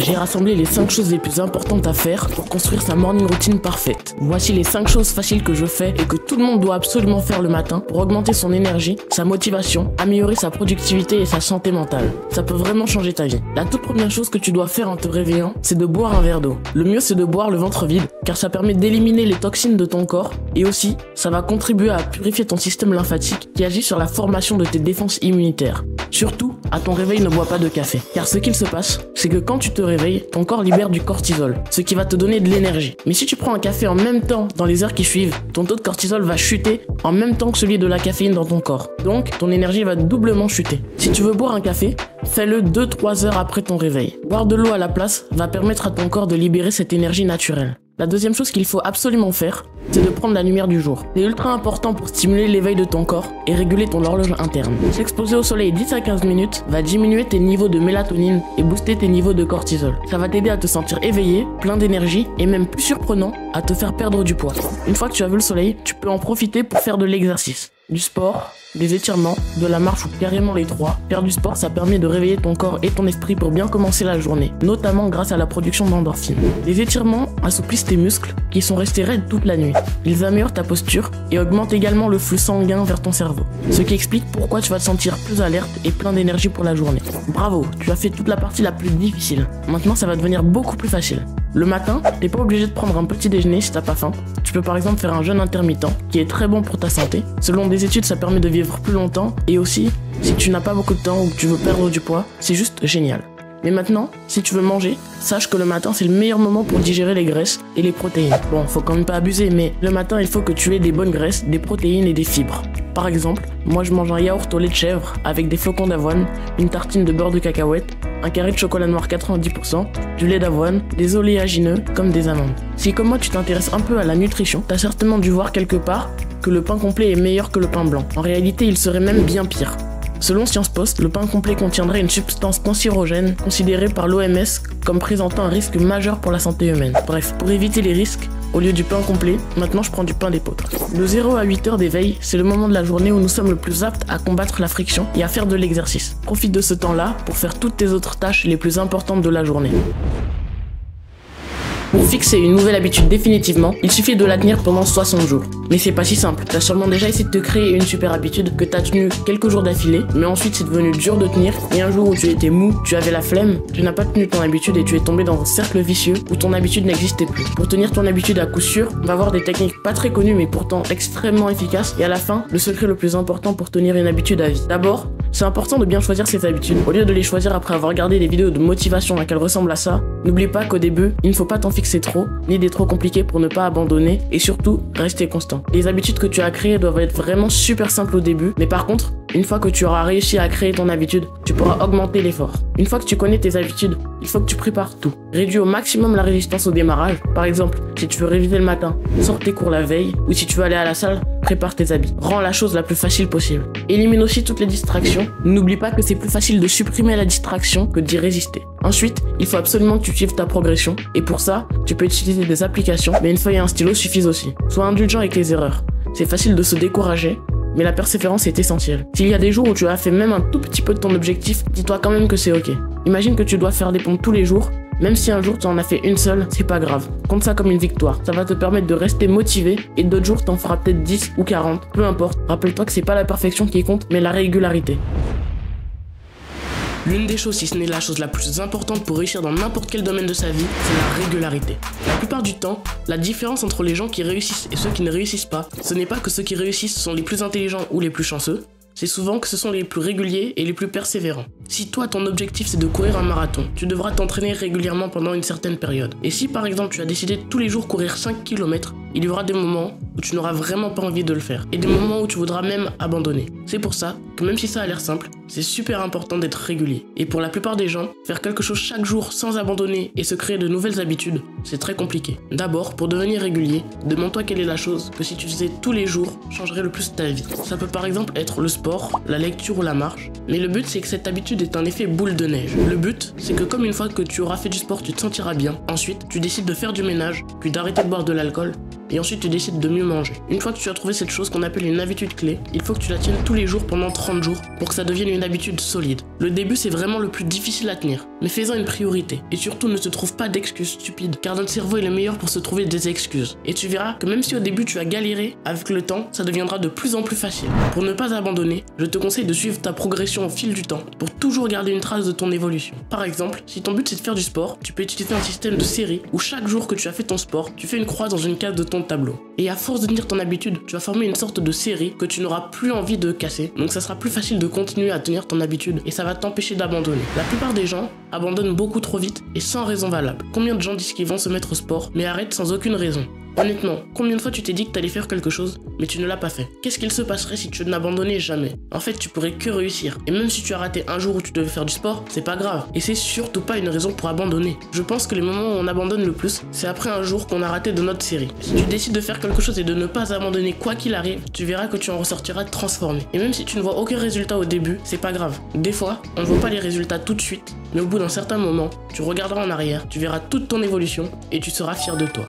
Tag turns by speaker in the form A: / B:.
A: j'ai rassemblé les 5 choses les plus importantes à faire pour construire sa morning routine parfaite. Voici les 5 choses faciles que je fais et que tout le monde doit absolument faire le matin pour augmenter son énergie, sa motivation, améliorer sa productivité et sa santé mentale. Ça peut vraiment changer ta vie. La toute première chose que tu dois faire en te réveillant, c'est de boire un verre d'eau. Le mieux, c'est de boire le ventre vide, car ça permet d'éliminer les toxines de ton corps et aussi, ça va contribuer à purifier ton système lymphatique qui agit sur la formation de tes défenses immunitaires. Surtout, à ton réveil, ne bois pas de café, car ce qu'il se passe, c'est que quand tu te réveilles, ton corps libère du cortisol, ce qui va te donner de l'énergie. Mais si tu prends un café en même temps dans les heures qui suivent, ton taux de cortisol va chuter en même temps que celui de la caféine dans ton corps. Donc, ton énergie va doublement chuter. Si tu veux boire un café, fais-le 2-3 heures après ton réveil. Boire de l'eau à la place va permettre à ton corps de libérer cette énergie naturelle. La deuxième chose qu'il faut absolument faire, c'est de prendre la lumière du jour. C'est ultra important pour stimuler l'éveil de ton corps et réguler ton horloge interne. S'exposer au soleil 10 à 15 minutes va diminuer tes niveaux de mélatonine et booster tes niveaux de cortisol. Ça va t'aider à te sentir éveillé, plein d'énergie et même plus surprenant, à te faire perdre du poids. Une fois que tu as vu le soleil, tu peux en profiter pour faire de l'exercice, du sport, des étirements, de la marche ou carrément les trois. Faire du sport, ça permet de réveiller ton corps et ton esprit pour bien commencer la journée, notamment grâce à la production d'endorphines. Les étirements assouplissent tes muscles qui sont restés raides toute la nuit. Ils améliorent ta posture et augmentent également le flux sanguin vers ton cerveau, ce qui explique pourquoi tu vas te sentir plus alerte et plein d'énergie pour la journée. Bravo, tu as fait toute la partie la plus difficile. Maintenant, ça va devenir beaucoup plus facile. Le matin, t'es pas obligé de prendre un petit déjeuner si t'as pas faim. Tu peux par exemple faire un jeûne intermittent qui est très bon pour ta santé. Selon des études, ça permet de vivre plus longtemps et aussi, si tu n'as pas beaucoup de temps ou que tu veux perdre du poids, c'est juste génial. Mais maintenant, si tu veux manger, sache que le matin c'est le meilleur moment pour digérer les graisses et les protéines. Bon, faut quand même pas abuser, mais le matin il faut que tu aies des bonnes graisses, des protéines et des fibres. Par exemple, moi je mange un yaourt au lait de chèvre avec des flocons d'avoine, une tartine de beurre de cacahuète, un carré de chocolat noir 90%, du lait d'avoine, des oléagineux comme des amandes. Si comme moi tu t'intéresses un peu à la nutrition, t'as certainement dû voir quelque part que le pain complet est meilleur que le pain blanc. En réalité, il serait même bien pire. Selon Science Post, le pain complet contiendrait une substance cancérogène considérée par l'OMS comme présentant un risque majeur pour la santé humaine. Bref, pour éviter les risques, au lieu du pain complet, maintenant je prends du pain d'épeautre. De 0 à 8 heures d'éveil, c'est le moment de la journée où nous sommes le plus aptes à combattre la friction et à faire de l'exercice. Profite de ce temps-là pour faire toutes tes autres tâches les plus importantes de la journée. Pour fixer une nouvelle habitude définitivement, il suffit de la tenir pendant 60 jours. Mais c'est pas si simple, t'as sûrement déjà essayé de te créer une super habitude que t'as tenue quelques jours d'affilée, mais ensuite c'est devenu dur de tenir, et un jour où tu étais mou, tu avais la flemme, tu n'as pas tenu ton habitude et tu es tombé dans un cercle vicieux où ton habitude n'existait plus. Pour tenir ton habitude à coup sûr, on va avoir des techniques pas très connues mais pourtant extrêmement efficaces, et à la fin, le secret le plus important pour tenir une habitude à vie. D'abord, c'est important de bien choisir ses habitudes. Au lieu de les choisir après avoir regardé des vidéos de motivation à qu'elles ressemblent à ça, n'oublie pas qu'au début, il ne faut pas t'en fixer trop, ni des trop compliqués pour ne pas abandonner, et surtout, rester constant. Les habitudes que tu as créées doivent être vraiment super simples au début, mais par contre, une fois que tu auras réussi à créer ton habitude, tu pourras augmenter l'effort. Une fois que tu connais tes habitudes, il faut que tu prépares tout. Réduis au maximum la résistance au démarrage. Par exemple, si tu veux réviser le matin, sors tes cours la veille, ou si tu veux aller à la salle, prépare tes habits. Rends la chose la plus facile possible. Élimine aussi toutes les distractions. N'oublie pas que c'est plus facile de supprimer la distraction que d'y résister. Ensuite, il faut absolument que tu suives ta progression. Et pour ça, tu peux utiliser des applications, mais une feuille et un stylo suffisent aussi. Sois indulgent avec les erreurs. C'est facile de se décourager, mais la persévérance est essentielle. S'il y a des jours où tu as fait même un tout petit peu de ton objectif, dis-toi quand même que c'est ok. Imagine que tu dois faire des pompes tous les jours, même si un jour tu en as fait une seule, c'est pas grave. Compte ça comme une victoire. Ça va te permettre de rester motivé et d'autres jours t'en feras peut-être 10 ou 40, peu importe. Rappelle-toi que c'est pas la perfection qui compte, mais la régularité. L'une des choses, si ce n'est la chose la plus importante pour réussir dans n'importe quel domaine de sa vie, c'est la régularité. La plupart du temps, la différence entre les gens qui réussissent et ceux qui ne réussissent pas, ce n'est pas que ceux qui réussissent sont les plus intelligents ou les plus chanceux, c'est souvent que ce sont les plus réguliers et les plus persévérants. Si toi, ton objectif c'est de courir un marathon, tu devras t'entraîner régulièrement pendant une certaine période. Et si par exemple tu as décidé de tous les jours courir 5 km, il y aura des moments où tu n'auras vraiment pas envie de le faire. Et des moments où tu voudras même abandonner. C'est pour ça que même si ça a l'air simple, c'est super important d'être régulier. Et pour la plupart des gens, faire quelque chose chaque jour sans abandonner et se créer de nouvelles habitudes, c'est très compliqué. D'abord, pour devenir régulier, demande-toi quelle est la chose que si tu faisais tous les jours, changerait le plus ta vie. Ça peut par exemple être le sport, la lecture ou la marche. Mais le but c'est que cette habitude ait un effet boule de neige. Le but, c'est que comme une fois que tu auras fait du sport, tu te sentiras bien. Ensuite, tu décides de faire du ménage, puis d'arrêter de boire de l'alcool. et ensuite tu décides de mieux manger. Une fois que tu as trouvé cette chose qu'on appelle une habitude clé, il faut que tu la tiennes tous les jours pendant 30 jours pour que ça devienne une habitude solide. Le début c'est vraiment le plus difficile à tenir, mais fais-en une priorité. Et surtout ne te trouve pas d'excuses stupides, car notre cerveau est le meilleur pour se trouver des excuses. Et tu verras que même si au début tu as galéré, avec le temps, ça deviendra de plus en plus facile. Pour ne pas abandonner, je te conseille de suivre ta progression au fil du temps, pour toujours garder une trace de ton évolution. Par exemple, si ton but c'est de faire du sport, tu peux utiliser un système de série où chaque jour que tu as fait ton sport, tu fais une croix dans une case de ton tableau. Et à force de tenir ton habitude, tu vas former une sorte de série que tu n'auras plus envie de casser. Donc ça sera plus facile de continuer à tenir ton habitude et ça va t'empêcher d'abandonner. La plupart des gens abandonnent beaucoup trop vite et sans raison valable. Combien de gens disent qu'ils vont se mettre au sport mais arrêtent sans aucune raison? Honnêtement, combien de fois tu t'es dit que t'allais faire quelque chose, mais tu ne l'as pas fait? Qu'est-ce qu'il se passerait si tu n'abandonnais jamais? En fait, tu pourrais que réussir. Et même si tu as raté un jour où tu devais faire du sport, c'est pas grave. Et c'est surtout pas une raison pour abandonner. Je pense que les moments où on abandonne le plus, c'est après un jour qu'on a raté de notre série. Si tu décides de faire quelque chose et de ne pas abandonner quoi qu'il arrive, tu verras que tu en ressortiras transformé. Et même si tu ne vois aucun résultat au début, c'est pas grave. Des fois, on ne voit pas les résultats tout de suite, mais au bout d'un certain moment, tu regarderas en arrière, tu verras toute ton évolution et tu seras fier de toi.